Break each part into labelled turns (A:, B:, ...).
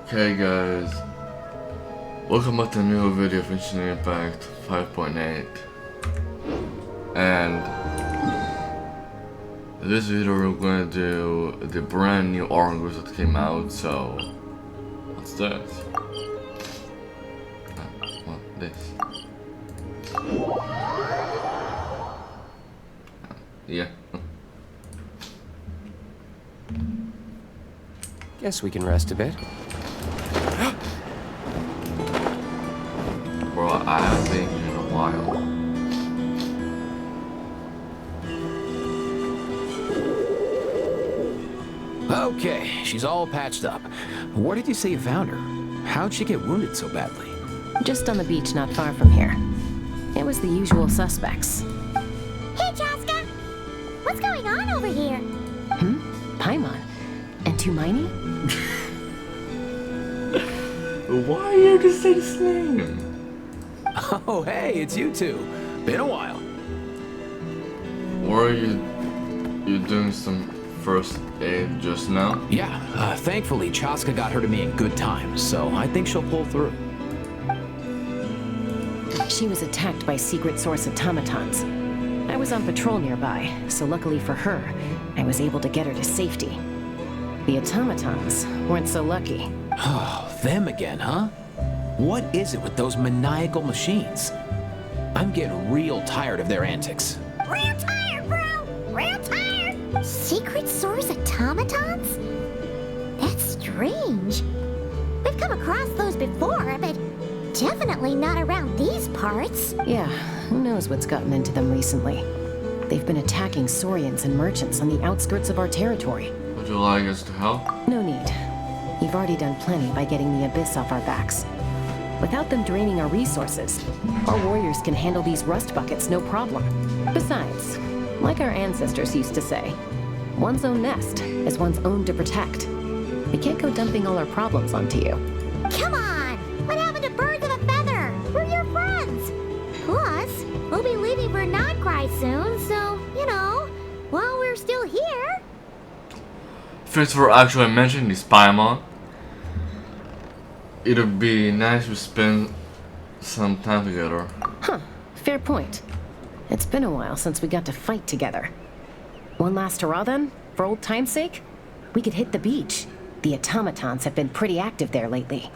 A: Okay guys, welcome back to a new video of Genshin Impact 5.8. And in this video we're going to do the brand new armor that came out, so what's this? Well, this. Yeah.
B: Guess we can rest a bit.
A: Bro, I haven't been here in a while.
C: Okay, she's all patched up. Where did you say you found her? How'd she get wounded so badly?
D: Just on the beach not far from here. It was the usual suspects.
E: Hey, Jaska! What's going on over here?
D: Paimon. And Tumaini?
A: Why are you to say his name?
C: Oh, hey, it's you two. Been a while.
A: Were you doing some first aid just now?
C: Yeah, thankfully Chaska got her to me in good time, so I think she'll pull through.
D: She was attacked by secret source automatons. I was on patrol nearby, so luckily for her, I was able to get her to safety. The automatons weren't so lucky.
C: Oh, them again, huh? What is it with those maniacal machines? I'm getting real tired of their antics.
E: Real tired, bro! Real tired! Secret source automatons? That's strange. We've come across those before, but definitely not around these parts.
D: Yeah, who knows what's gotten into them recently. They've been attacking Saurians and merchants on the outskirts of our territory.
A: Would you like us to help?
D: No need. You've already done plenty by getting the Abyss off our backs. Without them draining our resources, our warriors can handle these rust buckets no problem. Besides, like our ancestors used to say, one's own nest is one's own to protect. We can't go dumping all our problems onto you.
E: Come on! What happened to birds of a feather? We're your friends! Plus, we'll be leaving for krai soon, so, you know, while we're still here...
A: Thanks for actually mentioning this Paimon. It'd be nice to spend some time together.
D: Huh, fair point. It's been a while since we got to fight together. One last hurrah then, for old time's sake? We could hit the beach. The automatons have been pretty active there lately.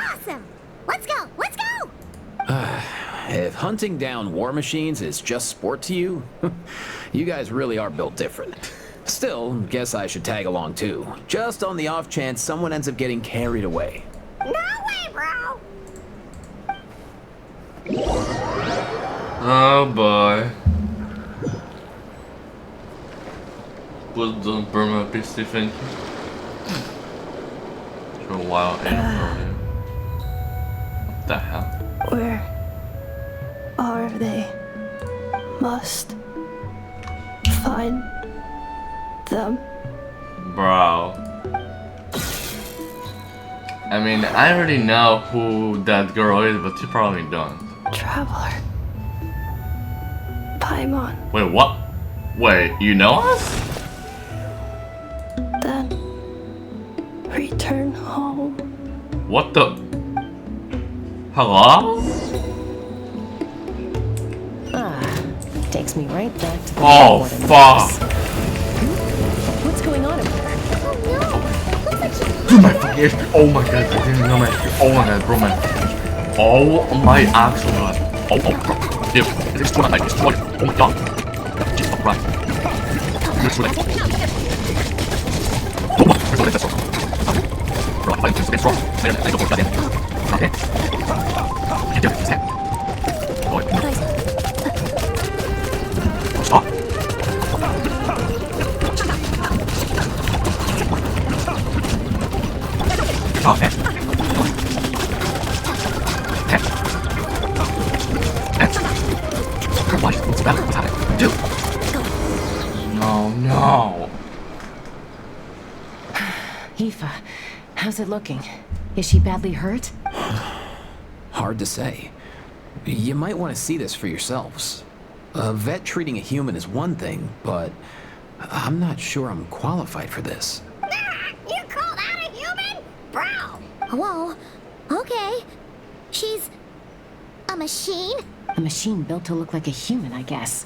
E: Awesome! Let's go! Let's go!
C: If hunting down war machines is just sport to you, you guys really are built different. Still, guess I should tag along too, just on the off chance someone ends up getting carried away.
E: No way, bro!
A: Oh boy. Please don't burn my PC, thank you. For a while, earlier. What the hell?
F: Where are they? Must find them.
A: Bro. I mean, I already know who that girl is, but you probably don't.
F: Traveler. Paimon.
A: Wait, what? Wait, you know us?
F: Then return home.
A: What the? Hello?
D: Takes me right back to the
A: Oh,
D: war in the
A: fuck.
D: house. What's going on over there?
E: Oh no! Looks like she's...
A: Dude, my fucking HP. Oh my god, I didn't know my HP. Oh my god, bro, my HP. Oh my actual god. Oh, bro. Dude, it's destroyed. Like, destroyed. Oh my god. Jesus Christ. Literally. Oh my god, that's wrong. Bro, I'm just getting wrong. I don't know what that is. Okay. You do it, just hang. Boy. Stop. Okay. What's better? What's happening? Dude. No, no.
D: Aoife, how's it looking? Is she badly hurt?
C: Hard to say. You might want to see this for yourselves. A vet treating a human is one thing, but I'm not sure I'm qualified for this.
E: You call that a human? Bro, Whoa. Okay. She's a machine?
D: A machine built to look like a human, I guess.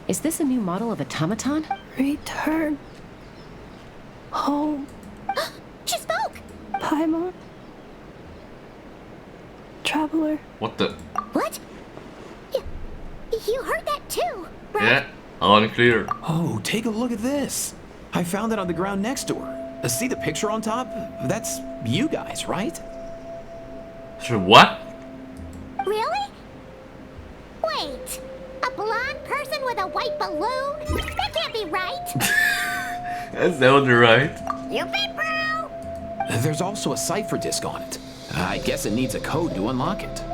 D: Is this a new model of automaton?
F: Return home,
E: She spoke!
F: Paimon. Traveler.
A: What the?
E: What? You heard that too, right?
A: Yeah, unclear.
C: Oh, take a look at this. I found it on the ground next to her. See the picture on top? That's you guys, right?
A: Sure, what?
E: Really? Wait. A blonde person with a white balloon? That can't be right.
A: That's not right.
E: You bet, bro!
C: There's also a cipher disk on it. I guess it needs a code to unlock it.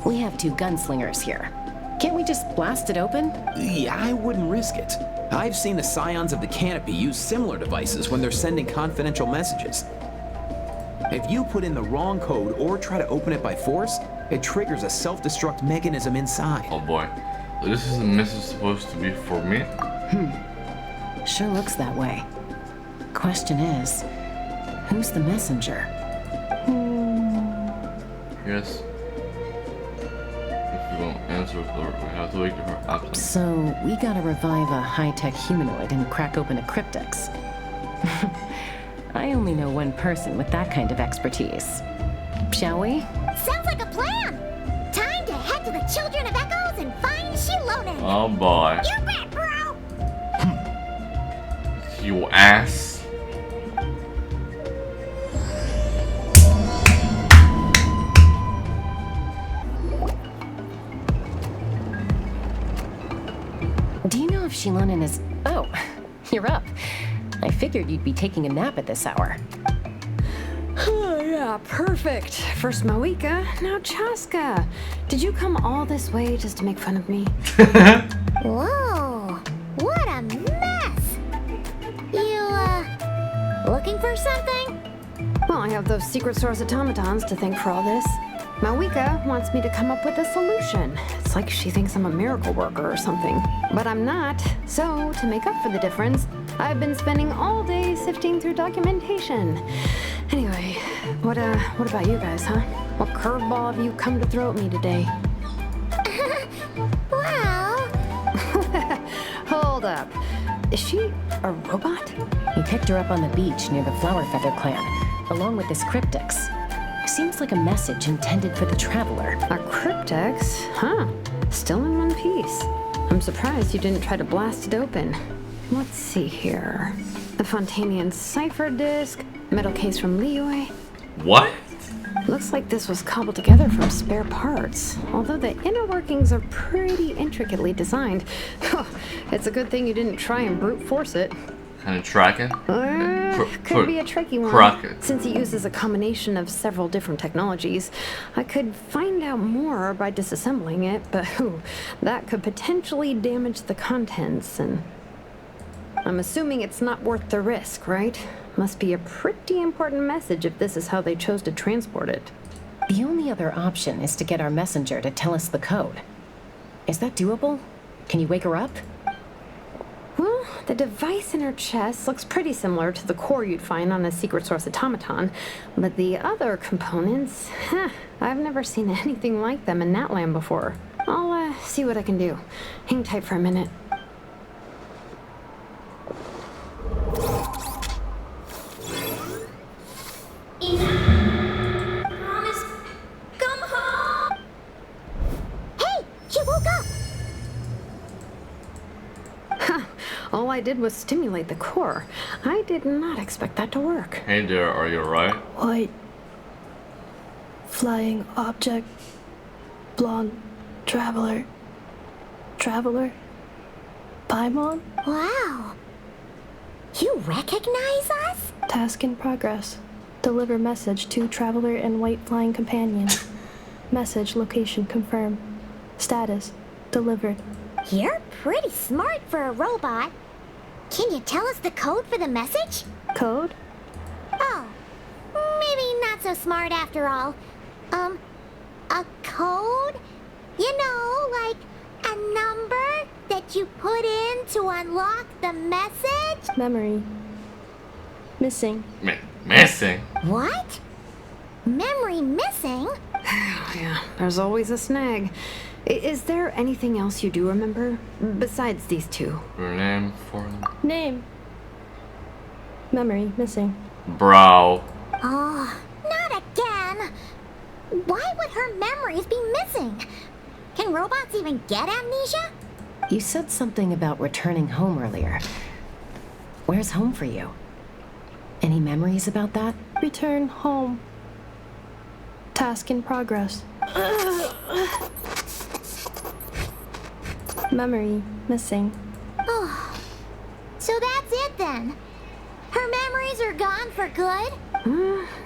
D: We have 2 gunslingers here. Can't we just blast it open?
C: Yeah, I wouldn't risk it. I've seen the scions of the canopy use similar devices when they're sending confidential messages. If you put in the wrong code or try to open it by force, it triggers a self-destruct mechanism inside.
A: Oh boy. So this is a message supposed to be for me?
D: Sure looks that way. Question is, who's the messenger?
A: Yes. If we don't answer her, we have to wait to her absence.
D: So, we gotta revive a high-tech humanoid and crack open a cryptex. I only know one person with that kind of expertise. Shall we?
E: Sounds like a plan! Time to head to the Children of Echoes and find Shilonen!
A: Oh boy.
E: You bet, bro!
A: You ass.
D: Do you know if Shilonen is... Oh, you're up. I figured you'd be taking a nap at this hour.
G: Oh, yeah, perfect. First Mawika, now Chaska. Did you come all this way just to make fun of me?
E: Whoa! What a mess! You, looking for something?
G: Well, I have those secret source automatons to thank for all this. Mawika wants me to come up with a solution. It's like she thinks I'm a miracle worker or something. But I'm not. So, to make up for the difference, I've been spending all day sifting through documentation. Anyway, what about you guys, huh? What curveball have you come to throw at me today?
E: Well...
G: Hold up. Is she a robot?
D: We picked her up on the beach near the Flower Feather clan, along with this cryptex. Seems like a message intended for the traveler.
G: A cryptex? Huh. Still in one piece. I'm surprised you didn't try to blast it open. Let's see here. The Fontanian cipher disk, metal case from Liyue.
A: What?
G: Looks like this was cobbled together from spare parts. Although the inner workings are pretty intricately designed. It's a good thing you didn't try and brute force it.
A: Kind of tracking?
G: Could be a tricky one.
A: Crack it.
G: Since it uses a combination of several different technologies, I could find out more by disassembling it, but that could potentially damage the contents, and I'm assuming it's not worth the risk, right? Must be a pretty important message if this is how they chose to transport it.
D: The only other option is to get our messenger to tell us the code. Is that doable? Can you wake her up?
G: Well, the device in her chest looks pretty similar to the core you'd find on a secret source automaton, but the other components, I've never seen anything like them in that land before. I'll see what I can do. Hang tight for a minute.
E: Promise. Come home! Hey! She woke up!
G: All I did was stimulate the core. I did not expect that to work.
A: Hey there, are you alright?
F: White. Flying object. Blonde. Traveler. Traveler. Paimon?
E: Wow. You recognize us?
F: Task in progress. Deliver message to Traveler and White Flying Companion. Message location confirmed. Status delivered.
E: You're pretty smart for a robot. Can you tell us the code for the message?
F: Code?
E: Oh, maybe not so smart after all. A code? You know, like a number that you put in to unlock the message?
F: Memory. Missing.
A: Missing?
E: What? Memory missing?
G: Yeah, there's always a snag. Is there anything else you do remember? Besides these two?
A: Your name for them?
F: Name. Memory missing.
A: Bro.
E: Oh, not again. Why would her memories be missing? Can robots even get amnesia?
D: You said something about returning home earlier. Where's home for you? Any memories about that?
F: Return home. Task in progress. Memory missing.
E: Oh, so that's it then. Her memories are gone for good?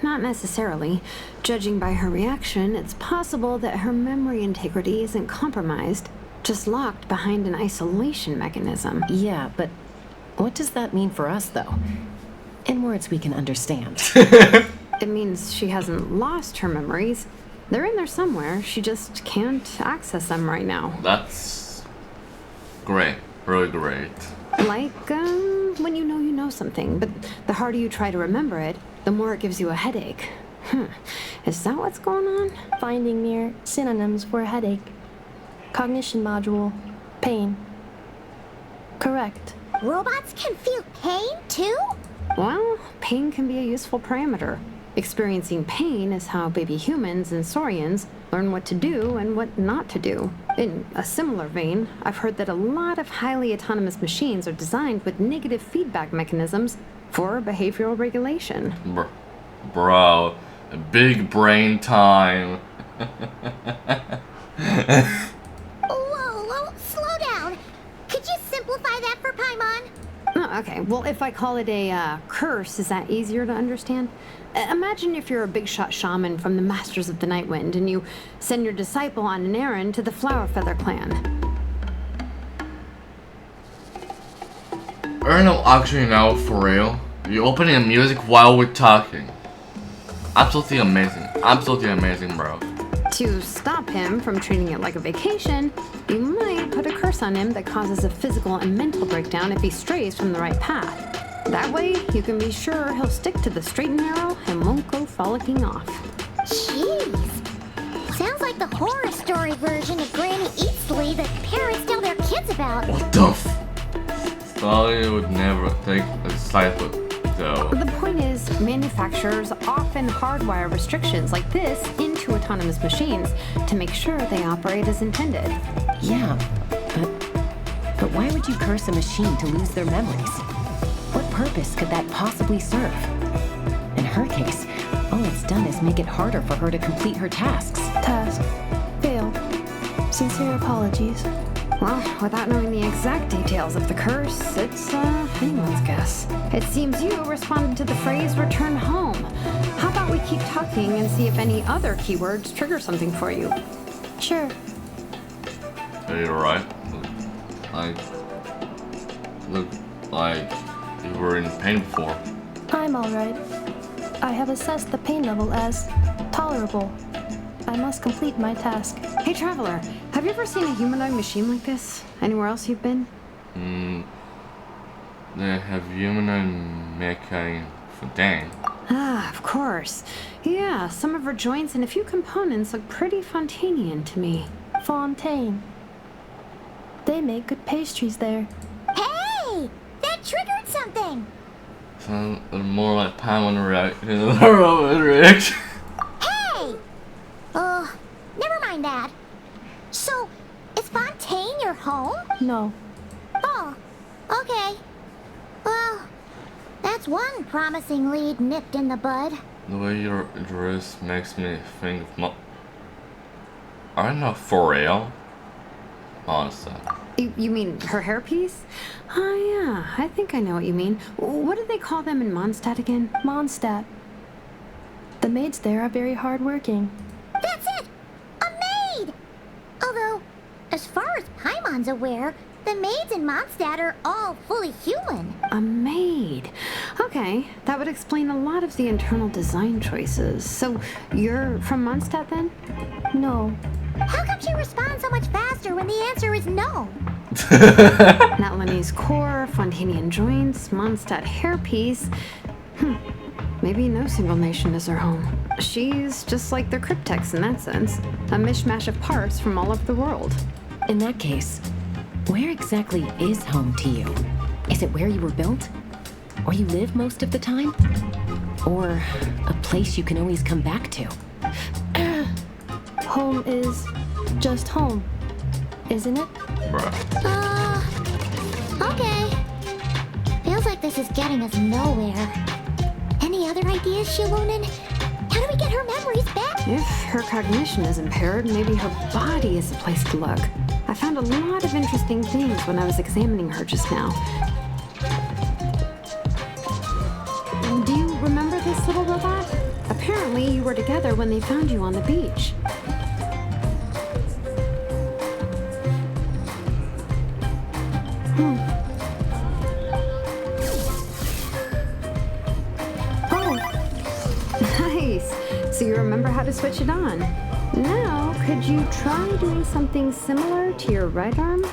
G: Not necessarily. Judging by her reaction, it's possible that her memory integrity isn't compromised, just locked behind an isolation mechanism.
D: Yeah, but what does that mean for us, though? In words we can understand.
G: It means she hasn't lost her memories. They're in there somewhere. She just can't access them right now.
A: That's great. Really great.
G: Like, when you know something, but the harder you try to remember it, the more it gives you a headache. Is that what's going on?
F: Finding near synonyms for headache. Cognition module. Pain. Correct.
E: Robots can feel pain too?
G: Well, pain can be a useful parameter. Experiencing pain is how baby humans and saurians learn what to do and what not to do. In a similar vein, I've heard that a lot of highly autonomous machines are designed with negative feedback mechanisms for behavioral regulation.
A: Bro, big brain time.
E: Whoa, slow down. Could you simplify that for Paimon?
G: Oh, okay, well, if I call it a curse, is that easier to understand? Imagine if you're a big shot shaman from the Masters of the Night Wind and you send your disciple on an errand to the Flower Feather clan.
A: No, actually now, for real. You're opening music while we're talking. Absolutely amazing. Absolutely amazing, bro.
G: To stop him from treating it like a vacation, you might put a curse on him that causes a physical and mental breakdown if he strays from the right path. That way, you can be sure he'll stick to the straight and narrow and won't go frolicking off.
E: Jeez. Sounds like the horror story version of Granny Eastly that parents tell their kids about.
A: What the f? Sally would never take a disciple, though.
G: The point is, manufacturers often hardwire restrictions like this into autonomous machines to make sure they operate as intended.
D: Yeah, but why would you curse a machine to lose their memories? What purpose could that possibly serve? In her case, all it's done is make it harder for her to complete her tasks.
F: Task. Fail. Sincere apologies.
G: Well, without knowing the exact details of the curse, it's anyone's guess. It seems you responded to the phrase return home. How about we keep talking and see if any other keywords trigger something for you?
F: Sure.
A: Are you alright? Look like you were in pain before.
F: I'm alright. I have assessed the pain level as tolerable. I must complete my task.
G: Hey, Traveler, have you ever seen a humanoid machine like this? Anywhere else you've been?
A: They have humanoid mechanic for dang.
G: Ah, of course. Yeah, some of her joints and a few components look pretty Fontanian to me.
F: Fontaine. They make good pastries there.
E: Hey! That triggered something!
A: Sounds more like Paimon reaction.
E: Hey! Never mind that. So, is Fontaine your home?
F: No.
E: Oh, okay. Well, that's one promising lead nipped in the bud.
A: The way your dress makes me think of I don't know, for real? Honestly.
G: You mean her hairpiece? Oh, yeah, I think I know what you mean. What do they call them in Mondstadt again?
F: Mondstadt. The maids there are very hardworking.
E: That's it! A maid! Although, as far as Paimon's aware, the maids in Mondstadt are all fully human.
G: A maid. Okay, that would explain a lot of the internal design choices. So, you're from Mondstadt then?
F: No.
E: How come she responds so much faster when the answer is no?
G: Natlanese core, Fontanian joints, Mondstadt hairpiece. Maybe no single nation is her home. She's just like the cryptex in that sense. A mishmash of parts from all over the world.
D: In that case, where exactly is home to you? Is it where you were built? Or you live most of the time? Or a place you can always come back to?
F: Home is just home, isn't it?
A: Bruh.
E: Okay. Feels like this is getting us nowhere. Any other ideas, Shilunin? How do we get her memories back?
G: If her cognition is impaired, maybe her body is the place to look. I found a lot of interesting things when I was examining her just now. Do you remember this little robot? Apparently you were together when they found you on the beach. So you remember how to switch it on. Now, could you try doing something similar to your right arm?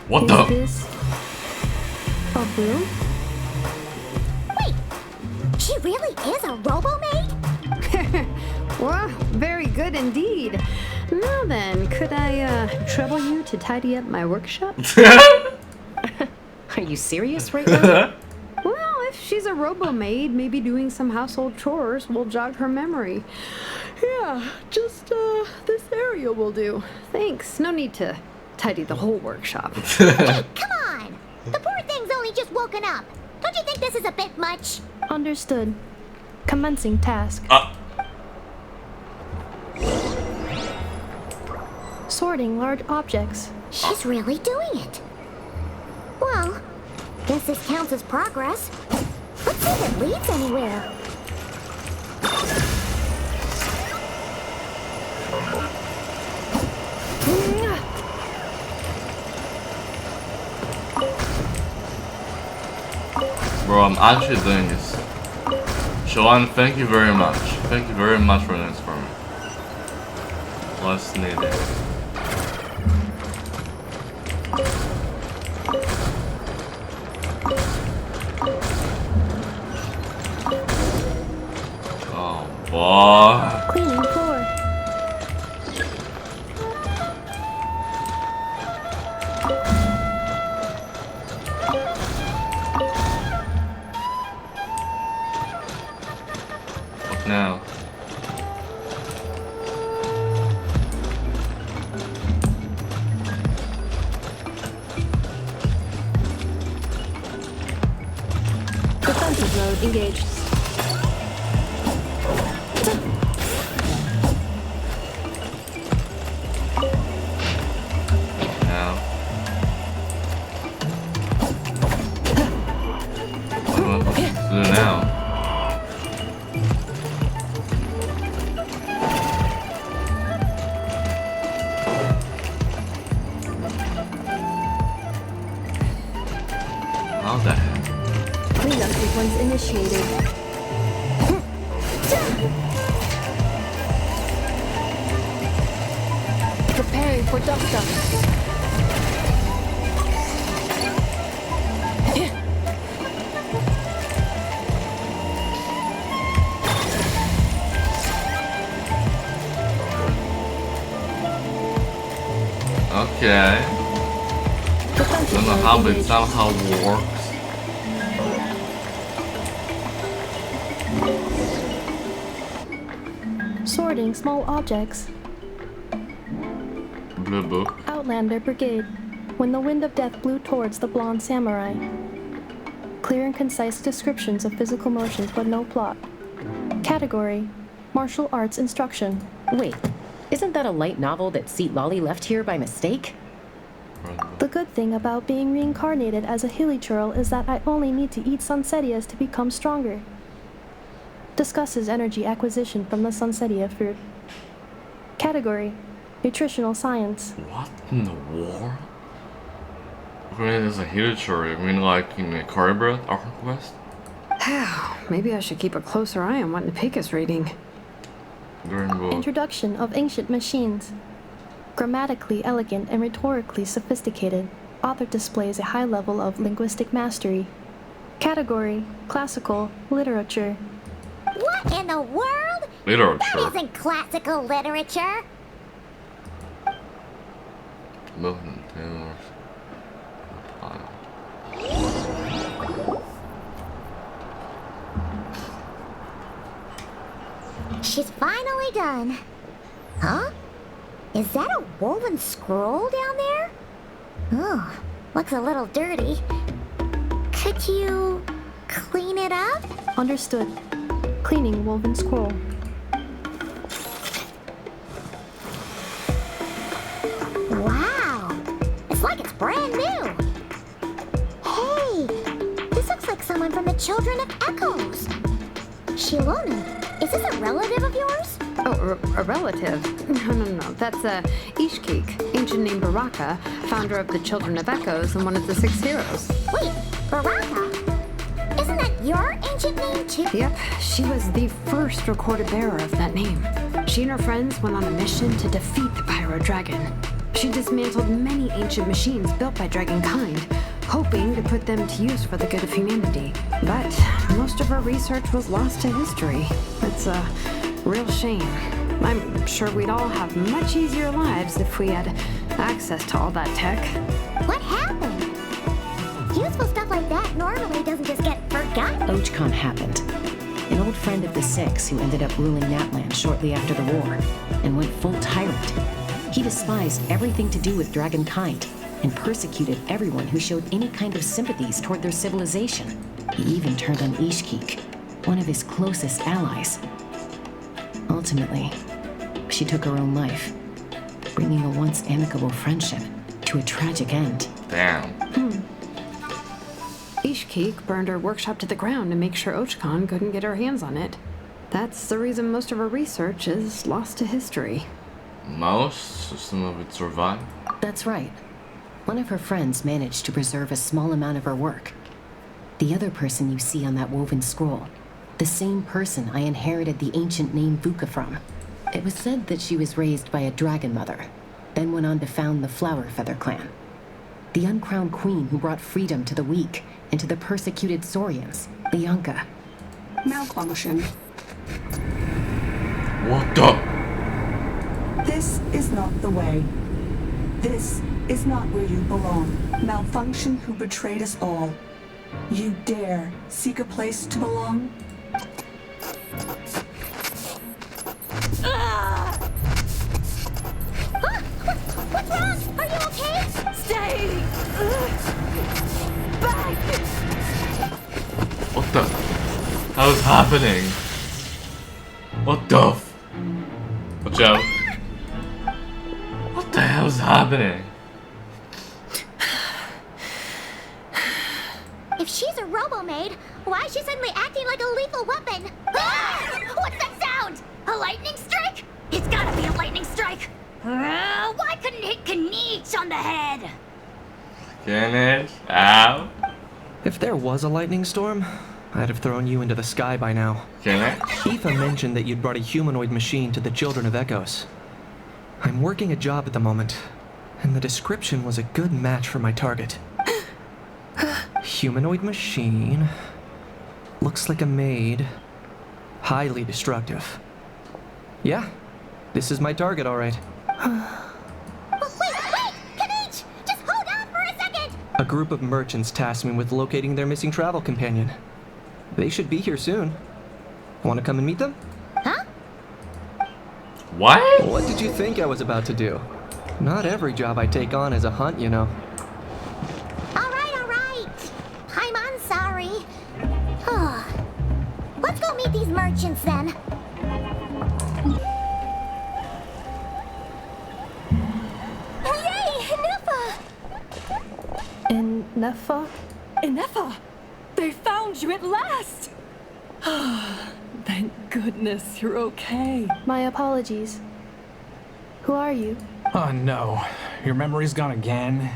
A: What
F: Is
A: the?
F: this a broom?
E: Wait, she really is a robo-maid?
G: Well, very good indeed. Now then, could I trouble you to tidy up my workshop?
D: Are you serious right now?
G: Well, if she's a robo-maid, maybe doing some household chores will jog her memory. Yeah, just this area will do. Thanks. No need to tidy the whole workshop.
E: Hey, come on! The poor thing's only just woken up. Don't you think this is a bit much?
F: Understood. Commencing task. Sorting large objects.
E: She's really doing it. Well, guess this counts as progress. Let's see if it leads anywhere.
A: Bro, I'm actually doing this. Sean, thank you very much. Thank you very much for this for me. Let's need it. Oh, boy.
F: Cleaning floor.
A: What now?
F: Defensive mode engaged.
A: Now. What to do now? How the heck?
F: Cleanup sequence initiated. Preparing for dust-up.
A: Okay.
F: Defensive
A: Don't know
F: mode
A: how, but it
F: engaged.
A: somehow works.
F: Sorting small objects.
A: Blue book.
F: Outlander Brigade. When the wind of death blew towards the blonde samurai. Clear and concise descriptions of physical motions, but no plot. Category: martial arts instruction.
D: Wait, isn't that a light novel that Seat Lolly left here by mistake?
F: The good thing about being reincarnated as a hilly churl is that I only need to eat sunsetias to become stronger. Discusses energy acquisition from the sunsetia fruit. Category: nutritional science.
A: What in the world? I mean, it's a literature. I mean, like in the Caribbean Archon Quest?
G: Maybe I should keep a closer eye on what Napika's reading.
A: Green book.
F: Introduction of ancient machines. Grammatically elegant and rhetorically sophisticated. author displays a high level of linguistic mastery. Category: classical literature.
E: What in the world?
A: Literature.
E: That isn't classical literature. She's finally done. Huh? Is that a woven scroll down there? Oh, looks a little dirty. Could you clean it up?
F: Understood. Cleaning woven scroll.
E: Wow, it's like it's brand new. Hey, this looks like someone from the Children of Echoes. Shilona, is this a relative of yours?
G: Oh, a relative? No. That's Ishkik, ancient name Baraka, founder of the Children of Echoes and one of the 6 heroes.
E: Wait, Baraka? Isn't that your ancient name too?
G: Yep, she was the first recorded bearer of that name. She and her friends went on a mission to defeat the Pyro Dragon. She dismantled many ancient machines built by Dragonkind, hoping to put them to use for the good of humanity. But most of her research was lost to history. It's a real shame. I'm sure we'd all have much easier lives if we had access to all that tech.
E: What happened? Useful stuff like that normally doesn't just get forgotten.
D: Ochcon happened. An old friend of the 6 who ended up ruling Natlan shortly after the war and went full tyrant. He despised everything to do with Dragonkind and persecuted everyone who showed any kind of sympathies toward their civilization. He even turned on Ishkik, one of his closest allies. Ultimately, she took her own life, bringing a once amicable friendship to a tragic end.
A: Damn.
G: Ishkik burned her workshop to the ground to make sure Ochcon couldn't get her hands on it. That's the reason most of her research is lost to history.
A: Most? Some of it survived?
D: That's right. One of her friends managed to preserve a small amount of her work. The other person you see on that woven scroll, the same person I inherited the ancient name Vuka from. It was said that she was raised by a dragon mother, then went on to found the Flower Feather clan. The uncrowned queen who brought freedom to the weak and to the persecuted Saurians, Lianka.
H: Malfunction.
A: What the?
H: This is not the way. This is not where you belong. Malfunction who betrayed us all. You dare seek a place to belong?
E: What's wrong? Are you okay?
I: Stay back!
A: What the? How's happening? What the Watch out. What the hell's happening?
E: If she's a robo-maid, why is she suddenly acting like a lethal weapon? Ah! What's that sound? A lightning strike? It's gotta be a lightning strike. Why couldn't it hit Kanich on the head?
A: Finish out.
J: If there was a lightning storm, I'd have thrown you into the sky by now.
A: Finish.
J: Aoife mentioned that you'd brought a humanoid machine to the Children of Echoes. I'm working a job at the moment, and the description was a good match for my target. Humanoid machine. Looks like a maid. Highly destructive. Yeah, this is my target, all right.
E: Wait! Kanich! Just hold on for a second!
J: A group of merchants tasked me with locating their missing travel companion. They should be here soon. Want to come and meet them?
E: Huh?
A: What?
J: What did you think I was about to do? Not every job I take on is a hunt, you know.
E: All right. I'm sorry. Let's go meet these merchants then. Yay! Nuffa!
F: Neffa?
I: Ineffa! They found you at last! Thank goodness you're okay.
F: My apologies. Who are you?
K: Oh no, your memory's gone again?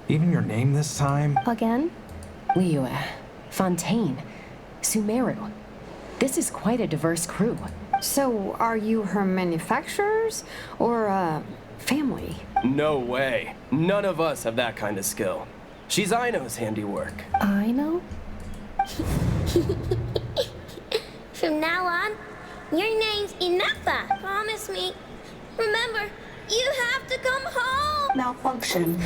K: Even your name this time?
F: Again?
D: Liyue, Fontaine, Sumeru. This is quite a diverse crew.
G: So, are you her manufacturers or family?
B: No way. None of us have that kind of skill. She's Aino's handiwork.
F: I know?
E: From now on, your name's Inefa. Promise me. Remember, you have to come home.
H: Malfunction.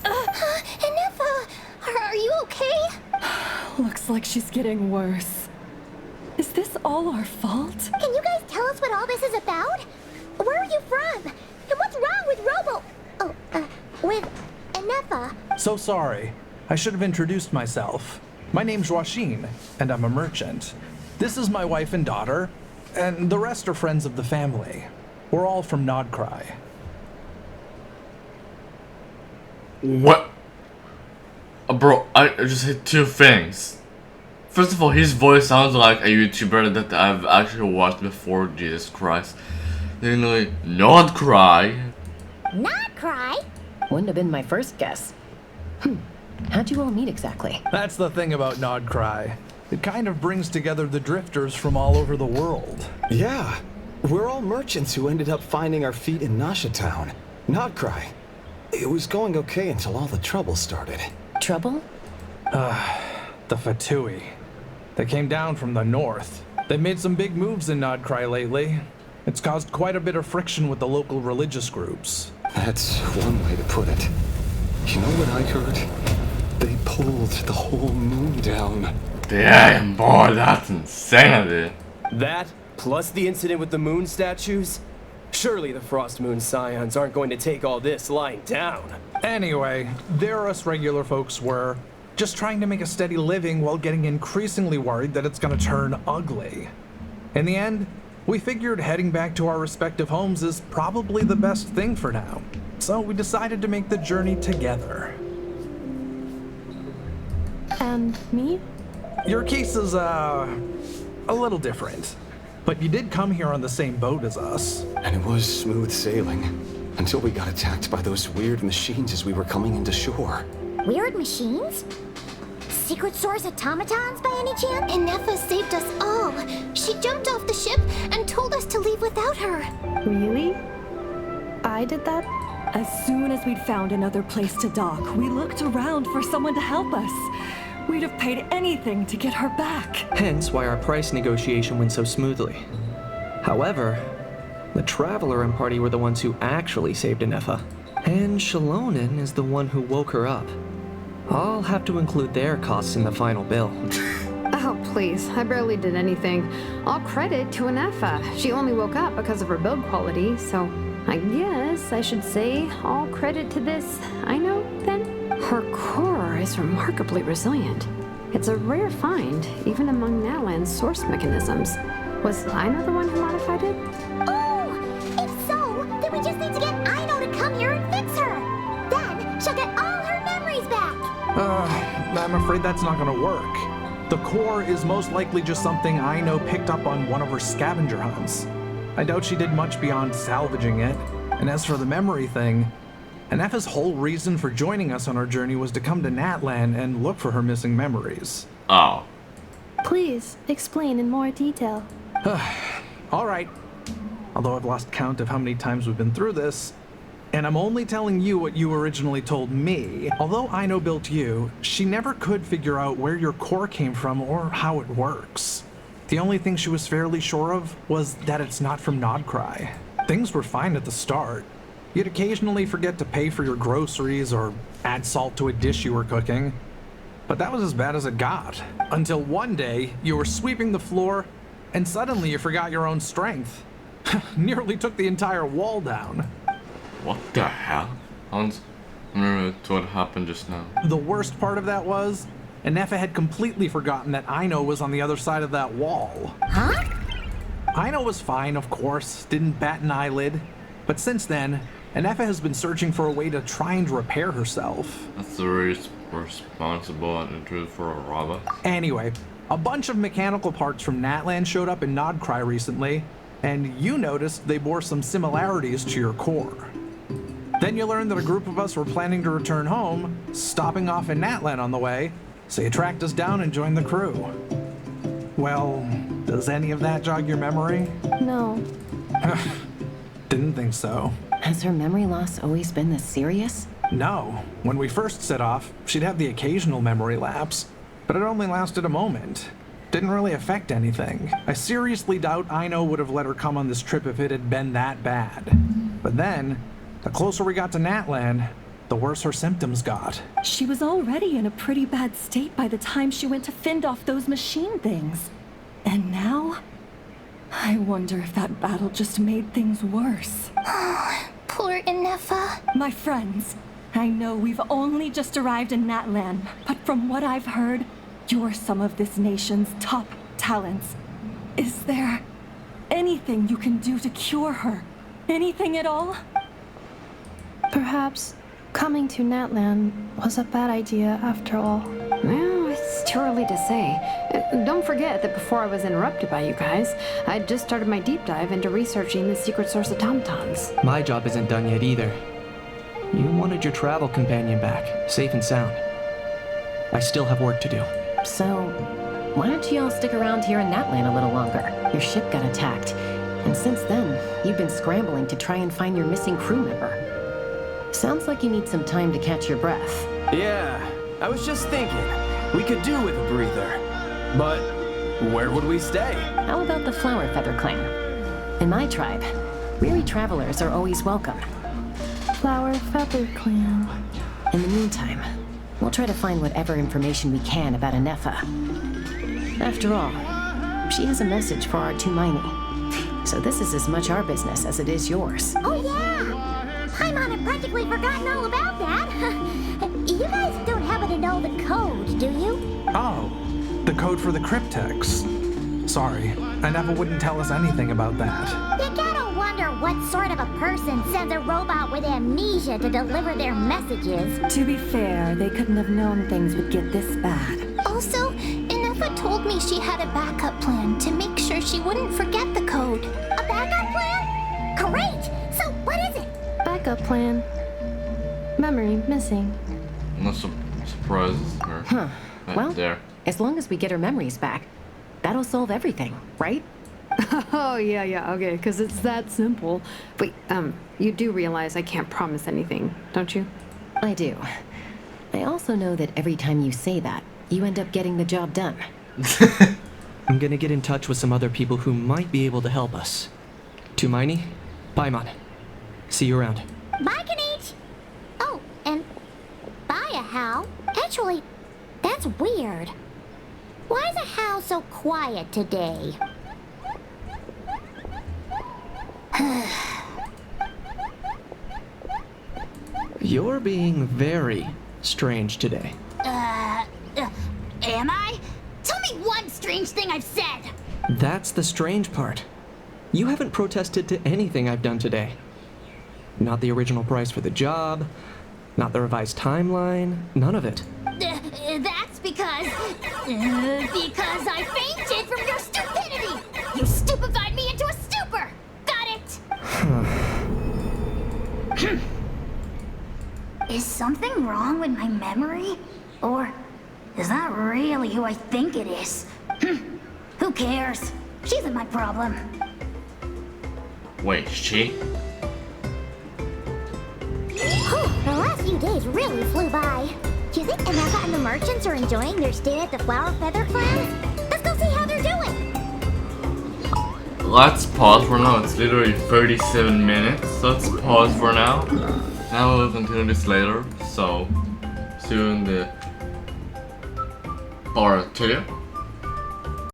E: Inefa, are you okay?
I: Looks like she's getting worse. Is this all our fault?
E: Can you guys tell us what all this is about? Where are you from? And what's wrong with with Inefa?
K: So sorry. I should have introduced myself. My name's Joachim, and I'm a merchant. This is my wife and daughter, and the rest are friends of the family. We're all from Krai.
A: What? Bro, I just hit two things. First of all, his voice sounds like a YouTuber that I've actually watched before, Jesus Christ. Literally, not cry.
E: Not cry?
D: Wouldn't have been my first guess. How'd you all meet exactly?
K: That's the thing about Krai. It kind of brings together the drifters from all over the world.
L: Yeah, we're all merchants who ended up finding our feet in Nasha Town. Krai. It was going okay until all the trouble started.
D: Trouble?
K: The Fatui. They came down from the north. They've made some big moves in Krai lately. It's caused quite a bit of friction with the local religious groups.
L: That's one way to put it. You know what I heard? They pulled the whole moon down.
A: Damn, boy, that's insanity.
B: That, plus the incident with the moon statues? Surely the Frost Moon Scions aren't going to take all this lying down.
K: Anyway, there us regular folks were just trying to make a steady living while getting increasingly worried that it's gonna turn ugly. In the end, we figured heading back to our respective homes is probably the best thing for now. So we decided to make the journey together.
F: And me?
K: Your case is, a little different. But you did come here on the same boat as us.
L: And it was smooth sailing. Until we got attacked by those weird machines as we were coming into shore.
E: Weird machines? Secret Source automatons by any chance? Inefa saved us all. She jumped off the ship and told us to leave without her.
F: Really? I did that?
I: As soon as we'd found another place to dock, we looked around for someone to help us. We'd have paid anything to get her back.
J: Hence why our price negotiation went so smoothly. However, the Traveler and party were the ones who actually saved Inefa. And Shalonen is the one who woke her up. I'll have to include their costs in the final bill.
G: Oh, please. I barely did anything. All credit to Inefa. She only woke up because of her build quality, so I guess I should say all credit to this Aino, then? Her core is remarkably resilient. It's a rare find, even among Nalan's source mechanisms. Was Aino the one who modified it?
E: Oh! If so, then we just need to get Aino to come here and fix her. Then she'll get all her memories back.
K: I'm afraid that's not gonna work. The core is most likely just something Aino picked up on one of her scavenger hunts. I doubt she did much beyond salvaging it. And as for the memory thing, Inefa's whole reason for joining us on our journey was to come to Natlan and look for her missing memories.
A: Oh.
F: Please, explain in more detail.
K: All right. Although I've lost count of how many times we've been through this, and I'm only telling you what you originally told me. Although Aino built you, she never could figure out where your core came from or how it works. The only thing she was fairly sure of was that it's not from Krai. Things were fine at the start. You'd occasionally forget to pay for your groceries or add salt to a dish you were cooking. But that was as bad as it got. Until one day, you were sweeping the floor, and suddenly you forgot your own strength. Nearly took the entire wall down.
A: What the hell? Hans, I remember what happened just now.
K: The worst part of that was, Inefa had completely forgotten that Aino was on the other side of that wall.
E: Huh?
K: Aino was fine, of course, didn't bat an eyelid. But since then, Inefa has been searching for a way to try and repair herself.
A: That's very responsible and intrusive for a robot.
K: Anyway, a bunch of mechanical parts from Natlan showed up in Krai recently, and you noticed they bore some similarities to your core. Then you learned that a group of us were planning to return home, stopping off in Natlan on the way, so you tracked us down and joined the crew. Well, does any of that jog your memory?
F: No.
K: Didn't think so.
D: Has her memory loss always been this serious?
K: No. When we first set off, she'd have the occasional memory lapse, but it only lasted a moment. Didn't really affect anything. I seriously doubt Aino would have let her come on this trip if it had been that bad. But then, the closer we got to Natlan, the worse her symptoms got.
I: She was already in a pretty bad state by the time she went to fend off those machine things. And now? I wonder if that battle just made things worse.
E: Poor Inefa.
I: My friends, I know we've only just arrived in Natlan, but from what I've heard, you're some of this nation's top talents. Is there anything you can do to cure her? Anything at all?
F: Perhaps coming to Natlan was a bad idea after all.
G: Well, it's too early to say. Don't forget that before I was interrupted by you guys, I'd just started my deep dive into researching the secret source automatons.
J: My job isn't done yet either. You wanted your travel companion back, safe and sound. I still have work to do.
D: So, why don't you all stick around here in Natlan a little longer? Your ship got attacked, and since then, you've been scrambling to try and find your missing crew member. Sounds like you need some time to catch your breath.
B: Yeah, I was just thinking, we could do with a breather. But where would we stay?
D: How about the Flower Feather Clan? In my tribe, weary travelers are always welcome.
F: Flower Feather Clan.
D: In the meantime, we'll try to find whatever information we can about Inefa. After all, she has a message for our Tumaini. So this is as much our business as it is yours.
E: Oh yeah! Paimon had practically forgotten all about that. You guys don't happen to know the code, do you?
K: Oh, the code for the cryptex. Sorry, Inefa wouldn't tell us anything about that.
E: You gotta wonder what sort of a person sends a robot with amnesia to deliver their messages.
I: To be fair, they couldn't have known things would get this bad.
E: Also, Inefa told me she had a backup plan to make sure she wouldn't forget the code. A backup plan? Great! So what is it?
F: Backup plan. Memory missing.
A: No surprises her.
D: Huh. Well,
A: there.
D: as long as we get her memories back, that'll solve everything, right?
G: Oh, yeah, okay, because it's that simple. Wait, you do realize I can't promise anything, don't you?
D: I do. I also know that every time you say that, you end up getting the job done.
J: I'm gonna get in touch with some other people who might be able to help us. Tumaini, Paimon. See you around.
E: Bye, Kanich! Oh, and bye, a Hal. Actually, that's weird. Why is a Hal so quiet today?
J: You're being very strange today.
E: Am I? Tell me one strange thing I've said!
J: That's the strange part. You haven't protested to anything I've done today. Not the original price for the job, not the revised timeline, none of it.
E: That's because I fainted from your stupidity! You stupefied me into a stupor! Got it? Is something wrong with my memory? Or is that really who I think it is? Who cares? She isn't my problem.
A: Wait, she?
E: The last few days really flew by. Do you think Inefa and the merchants are enjoying their stay at the Flower Feather Clan? Let's go see how they're doing!
A: Let's pause for now. It's literally 37 minutes. Let's pause for now. Now we'll continue this later. So, see you in the... Or, to you?